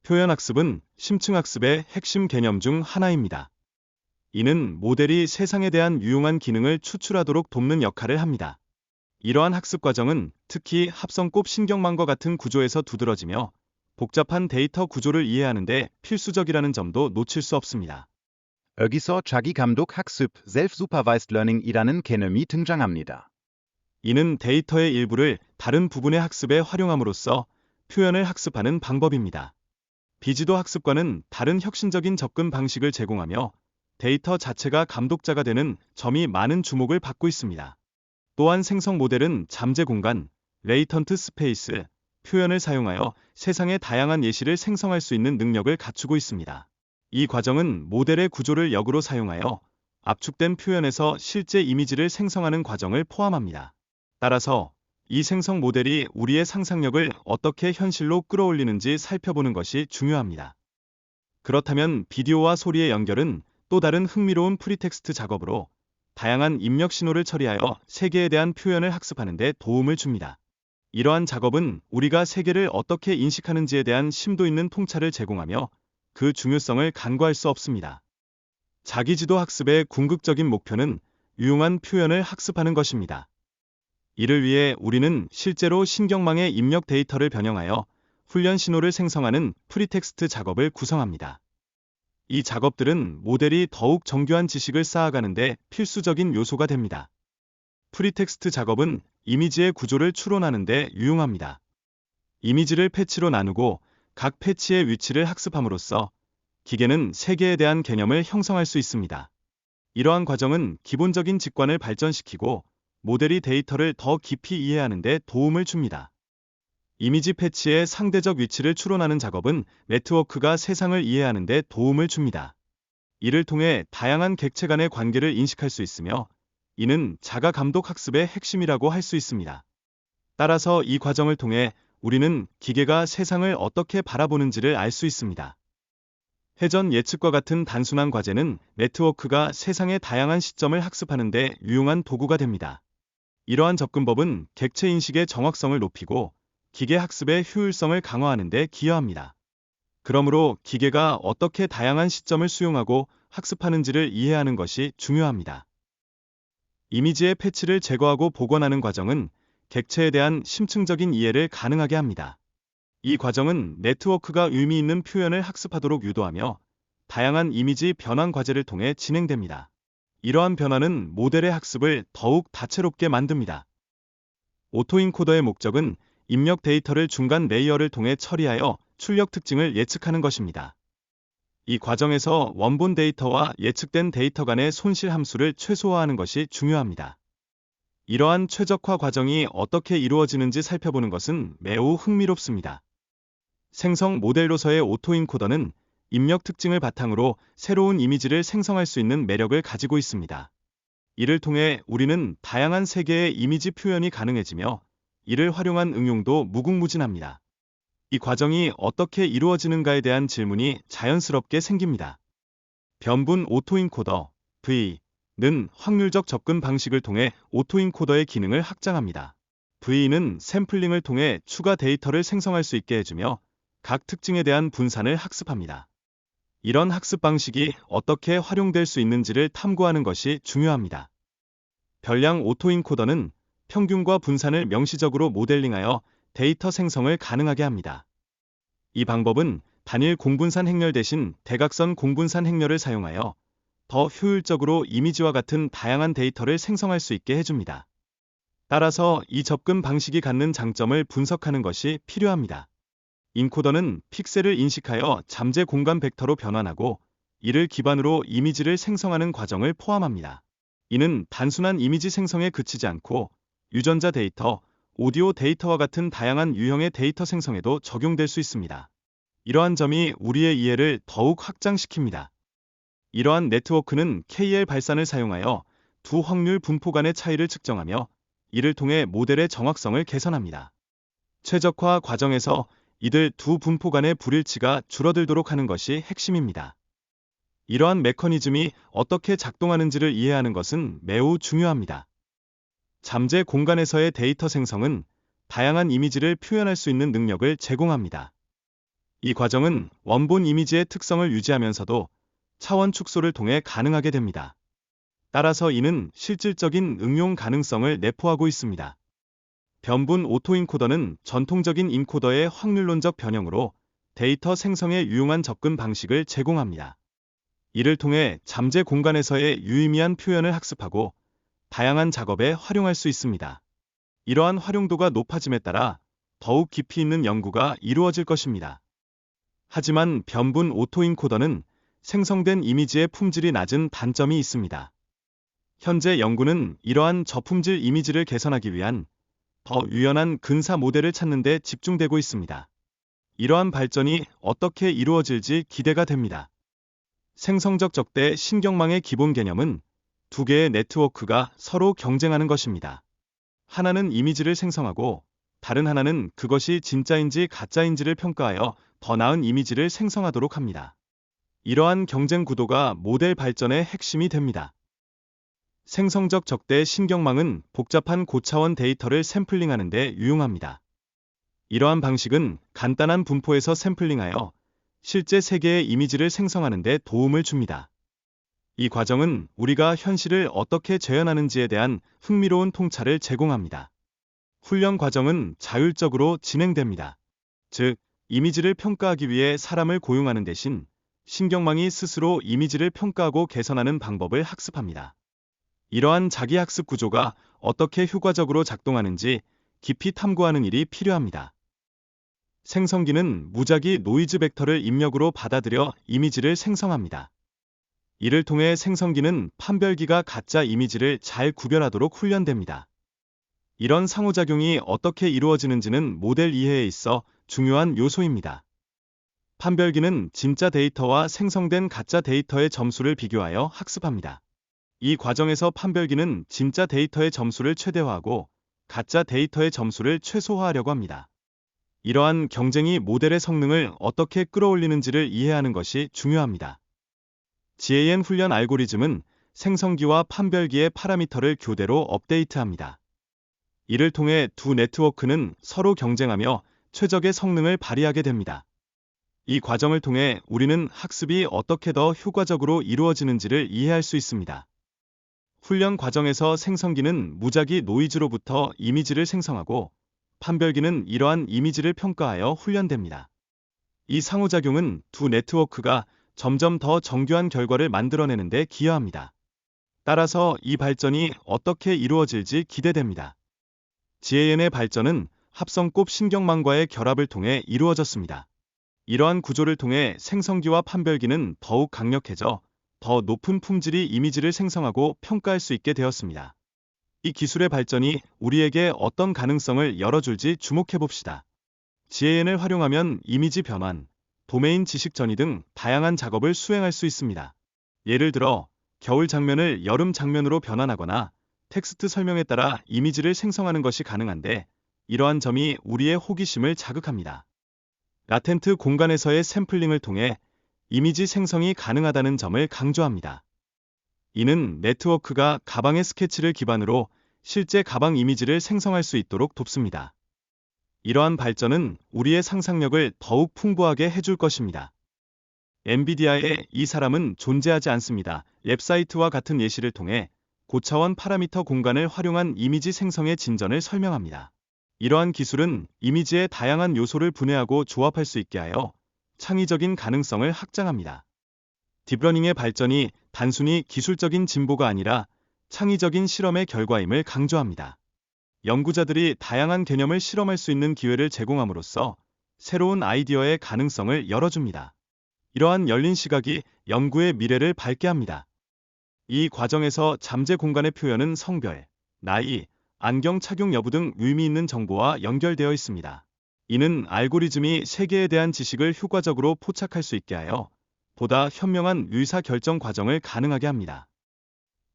표현학습은 심층학습의 핵심 개념 중 하나입니다. 이는 모델이 세상에 대한 유용한 기능을 추출하도록 돕는 역할을 합니다. 이러한 학습 과정은 특히 합성곱 신경망과 같은 구조에서 두드러지며 복잡한 데이터 구조를 이해하는 데 필수적이라는 점도 놓칠 수 없습니다. 여기서 자기 감독 학습, self-supervised learning이라는 개념이 등장합니다. 이는 데이터의 일부를 다른 부분의 학습에 활용함으로써 표현을 학습하는 방법입니다. 비지도 학습과는 다른 혁신적인 접근 방식을 제공하며 데이터 자체가 감독자가 되는 점이 많은 주목을 받고 있습니다. 또한 생성 모델은 잠재 공간, 레이턴트 스페이스, 표현을 사용하여 세상의 다양한 예시를 생성할 수 있는 능력을 갖추고 있습니다. 이 과정은 모델의 구조를 역으로 사용하여 압축된 표현에서 실제 이미지를 생성하는 과정을 포함합니다. 따라서 이 생성 모델이 우리의 상상력을 어떻게 현실로 끌어올리는지 살펴보는 것이 중요합니다. 그렇다면 비디오와 소리의 연결은 또 다른 흥미로운 프리텍스트 작업으로 다양한 입력 신호를 처리하여 세계에 대한 표현을 학습하는 데 도움을 줍니다. 이러한 작업은 우리가 세계를 어떻게 인식하는지에 대한 심도 있는 통찰을 제공하며 그 중요성을 간과할 수 없습니다. 자기지도 학습의 궁극적인 목표는 유용한 표현을 학습하는 것입니다. 이를 위해 우리는 실제로 신경망의 입력 데이터를 변형하여 훈련 신호를 생성하는 프리텍스트 작업을 구성합니다. 이 작업들은 모델이 더욱 정교한 지식을 쌓아가는 데 필수적인 요소가 됩니다. 프리텍스트 작업은 이미지의 구조를 추론하는 데 유용합니다. 이미지를 패치로 나누고 각 패치의 위치를 학습함으로써 기계는 세계에 대한 개념을 형성할 수 있습니다. 이러한 과정은 기본적인 직관을 발전시키고 모델이 데이터를 더 깊이 이해하는 데 도움을 줍니다. 이미지 패치의 상대적 위치를 추론하는 작업은 네트워크가 세상을 이해하는 데 도움을 줍니다. 이를 통해 다양한 객체 간의 관계를 인식할 수 있으며 이는 자가 감독 학습의 핵심이라고 할 수 있습니다. 따라서 이 과정을 통해 우리는 기계가 세상을 어떻게 바라보는지를 알 수 있습니다. 회전 예측과 같은 단순한 과제는 네트워크가 세상의 다양한 시점을 학습하는 데 유용한 도구가 됩니다. 이러한 접근법은 객체 인식의 정확성을 높이고 기계 학습의 효율성을 강화하는 데 기여합니다. 그러므로 기계가 어떻게 다양한 시점을 수용하고 학습하는지를 이해하는 것이 중요합니다. 이미지의 패치를 제거하고 복원하는 과정은 객체에 대한 심층적인 이해를 가능하게 합니다. 이 과정은 네트워크가 의미 있는 표현을 학습하도록 유도하며 다양한 이미지 변환 과제를 통해 진행됩니다. 이러한 변화는 모델의 학습을 더욱 다채롭게 만듭니다. 오토인코더의 목적은 입력 데이터를 중간 레이어를 통해 처리하여 출력 특징을 예측하는 것입니다. 이 과정에서 원본 데이터와 예측된 데이터 간의 손실 함수를 최소화하는 것이 중요합니다. 이러한 최적화 과정이 어떻게 이루어지는지 살펴보는 것은 매우 흥미롭습니다. 생성 모델로서의 오토인코더는 입력 특징을 바탕으로 새로운 이미지를 생성할 수 있는 매력을 가지고 있습니다. 이를 통해 우리는 다양한 세계의 이미지 표현이 가능해지며 이를 활용한 응용도 무궁무진합니다. 이 과정이 어떻게 이루어지는가에 대한 질문이 자연스럽게 생깁니다. 변분 오토인코더 V는 확률적 접근 방식을 통해 오토인코더의 기능을 확장합니다. V는 샘플링을 통해 추가 데이터를 생성할 수 있게 해주며 각 특징에 대한 분산을 학습합니다. 이런 학습 방식이 어떻게 활용될 수 있는지를 탐구하는 것이 중요합니다. 별량 오토인코더는 평균과 분산을 명시적으로 모델링하여 데이터 생성을 가능하게 합니다. 이 방법은 단일 공분산 행렬 대신 대각선 공분산 행렬을 사용하여 더 효율적으로 이미지와 같은 다양한 데이터를 생성할 수 있게 해줍니다. 따라서 이 접근 방식이 갖는 장점을 분석하는 것이 필요합니다. 인코더는 픽셀을 인식하여 잠재 공간 벡터로 변환하고 이를 기반으로 이미지를 생성하는 과정을 포함합니다. 이는 단순한 이미지 생성에 그치지 않고 유전자 데이터, 오디오 데이터와 같은 다양한 유형의 데이터 생성에도 적용될 수 있습니다. 이러한 점이 우리의 이해를 더욱 확장시킵니다. 이러한 네트워크는 KL 발산을 사용하여 두 확률 분포 간의 차이를 측정하며 이를 통해 모델의 정확성을 개선합니다. 최적화 과정에서 이들 두 분포 간의 불일치가 줄어들도록 하는 것이 핵심입니다. 이러한 메커니즘이 어떻게 작동하는지를 이해하는 것은 매우 중요합니다. 잠재 공간에서의 데이터 생성은 다양한 이미지를 표현할 수 있는 능력을 제공합니다. 이 과정은 원본 이미지의 특성을 유지하면서도 차원 축소를 통해 가능하게 됩니다. 따라서 이는 실질적인 응용 가능성을 내포하고 있습니다. 변분 오토인코더는 전통적인 인코더의 확률론적 변형으로 데이터 생성에 유용한 접근 방식을 제공합니다. 이를 통해 잠재 공간에서의 유의미한 표현을 학습하고 다양한 작업에 활용할 수 있습니다. 이러한 활용도가 높아짐에 따라 더욱 깊이 있는 연구가 이루어질 것입니다. 하지만 변분 오토인코더는 생성된 이미지의 품질이 낮은 단점이 있습니다. 현재 연구는 이러한 저품질 이미지를 개선하기 위한 더 유연한 근사 모델을 찾는 데 집중되고 있습니다. 이러한 발전이 어떻게 이루어질지 기대가 됩니다. 생성적 적대 신경망의 기본 개념은 두 개의 네트워크가 서로 경쟁하는 것입니다. 하나는 이미지를 생성하고 다른 하나는 그것이 진짜인지 가짜인지를 평가하여 더 나은 이미지를 생성하도록 합니다. 이러한 경쟁 구도가 모델 발전의 핵심이 됩니다. 생성적 적대 신경망은 복잡한 고차원 데이터를 샘플링하는 데 유용합니다. 이러한 방식은 간단한 분포에서 샘플링하여 실제 세계의 이미지를 생성하는 데 도움을 줍니다. 이 과정은 우리가 현실을 어떻게 재현하는지에 대한 흥미로운 통찰을 제공합니다. 훈련 과정은 자율적으로 진행됩니다. 즉, 이미지를 평가하기 위해 사람을 고용하는 대신 신경망이 스스로 이미지를 평가하고 개선하는 방법을 학습합니다. 이러한 자기학습 구조가 어떻게 효과적으로 작동하는지 깊이 탐구하는 일이 필요합니다. 생성기는 무작위 노이즈 벡터를 입력으로 받아들여 이미지를 생성합니다. 이를 통해 생성기는 판별기가 가짜 이미지를 잘 구별하도록 훈련됩니다. 이런 상호작용이 어떻게 이루어지는지는 모델 이해에 있어 중요한 요소입니다. 판별기는 진짜 데이터와 생성된 가짜 데이터의 점수를 비교하여 학습합니다. 이 과정에서 판별기는 진짜 데이터의 점수를 최대화하고 가짜 데이터의 점수를 최소화하려고 합니다. 이러한 경쟁이 모델의 성능을 어떻게 끌어올리는지를 이해하는 것이 중요합니다. GAN 훈련 알고리즘은 생성기와 판별기의 파라미터를 교대로 업데이트합니다. 이를 통해 두 네트워크는 서로 경쟁하며 최적의 성능을 발휘하게 됩니다. 이 과정을 통해 우리는 학습이 어떻게 더 효과적으로 이루어지는지를 이해할 수 있습니다. 훈련 과정에서 생성기는 무작위 노이즈로부터 이미지를 생성하고 판별기는 이러한 이미지를 평가하여 훈련됩니다. 이 상호작용은 두 네트워크가 점점 더 정교한 결과를 만들어내는 데 기여합니다. 따라서 이 발전이 어떻게 이루어질지 기대됩니다. GAN의 발전은 합성곱 신경망과의 결합을 통해 이루어졌습니다. 이러한 구조를 통해 생성기와 판별기는 더욱 강력해져 더 높은 품질의 이미지를 생성하고 평가할 수 있게 되었습니다. 이 기술의 발전이 우리에게 어떤 가능성을 열어줄지 주목해봅시다. GAN을 활용하면 이미지 변환, 도메인 지식 전이 등 다양한 작업을 수행할 수 있습니다. 예를 들어, 겨울 장면을 여름 장면으로 변환하거나 텍스트 설명에 따라 이미지를 생성하는 것이 가능한데, 이러한 점이 우리의 호기심을 자극합니다. 라텐트 공간에서의 샘플링을 통해 이미지 생성이 가능하다는 점을 강조합니다. 이는 네트워크가 가방의 스케치를 기반으로 실제 가방 이미지를 생성할 수 있도록 돕습니다. 이러한 발전은 우리의 상상력을 더욱 풍부하게 해줄 것입니다. 엔비디아의 이 사람은 존재하지 않습니다. 웹사이트와 같은 예시를 통해 고차원 파라미터 공간을 활용한 이미지 생성의 진전을 설명합니다. 이러한 기술은 이미지의 다양한 요소를 분해하고 조합할 수 있게 하여 창의적인 가능성을 확장합니다. 딥러닝의 발전이 단순히 기술적인 진보가 아니라 창의적인 실험의 결과임을 강조합니다. 연구자들이 다양한 개념을 실험할 수 있는 기회를 제공함으로써 새로운 아이디어의 가능성을 열어줍니다. 이러한 열린 시각이 연구의 미래를 밝게 합니다. 이 과정에서 잠재 공간의 표현은 성별, 나이, 안경 착용 여부 등 의미 있는 정보와 연결되어 있습니다. 이는 알고리즘이 세계에 대한 지식을 효과적으로 포착할 수 있게 하여 보다 현명한 의사결정 과정을 가능하게 합니다.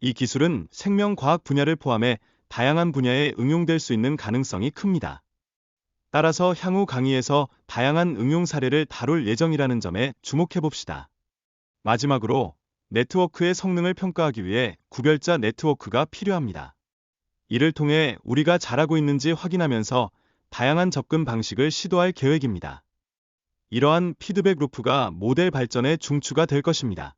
이 기술은 생명과학 분야를 포함해 다양한 분야에 응용될 수 있는 가능성이 큽니다. 따라서 향후 강의에서 다양한 응용 사례를 다룰 예정이라는 점에 주목해봅시다. 마지막으로, 네트워크의 성능을 평가하기 위해 구별자 네트워크가 필요합니다. 이를 통해 우리가 잘하고 있는지 확인하면서 다양한 접근 방식을 시도할 계획입니다. 이러한 피드백 루프가 모델 발전의 중추가 될 것입니다.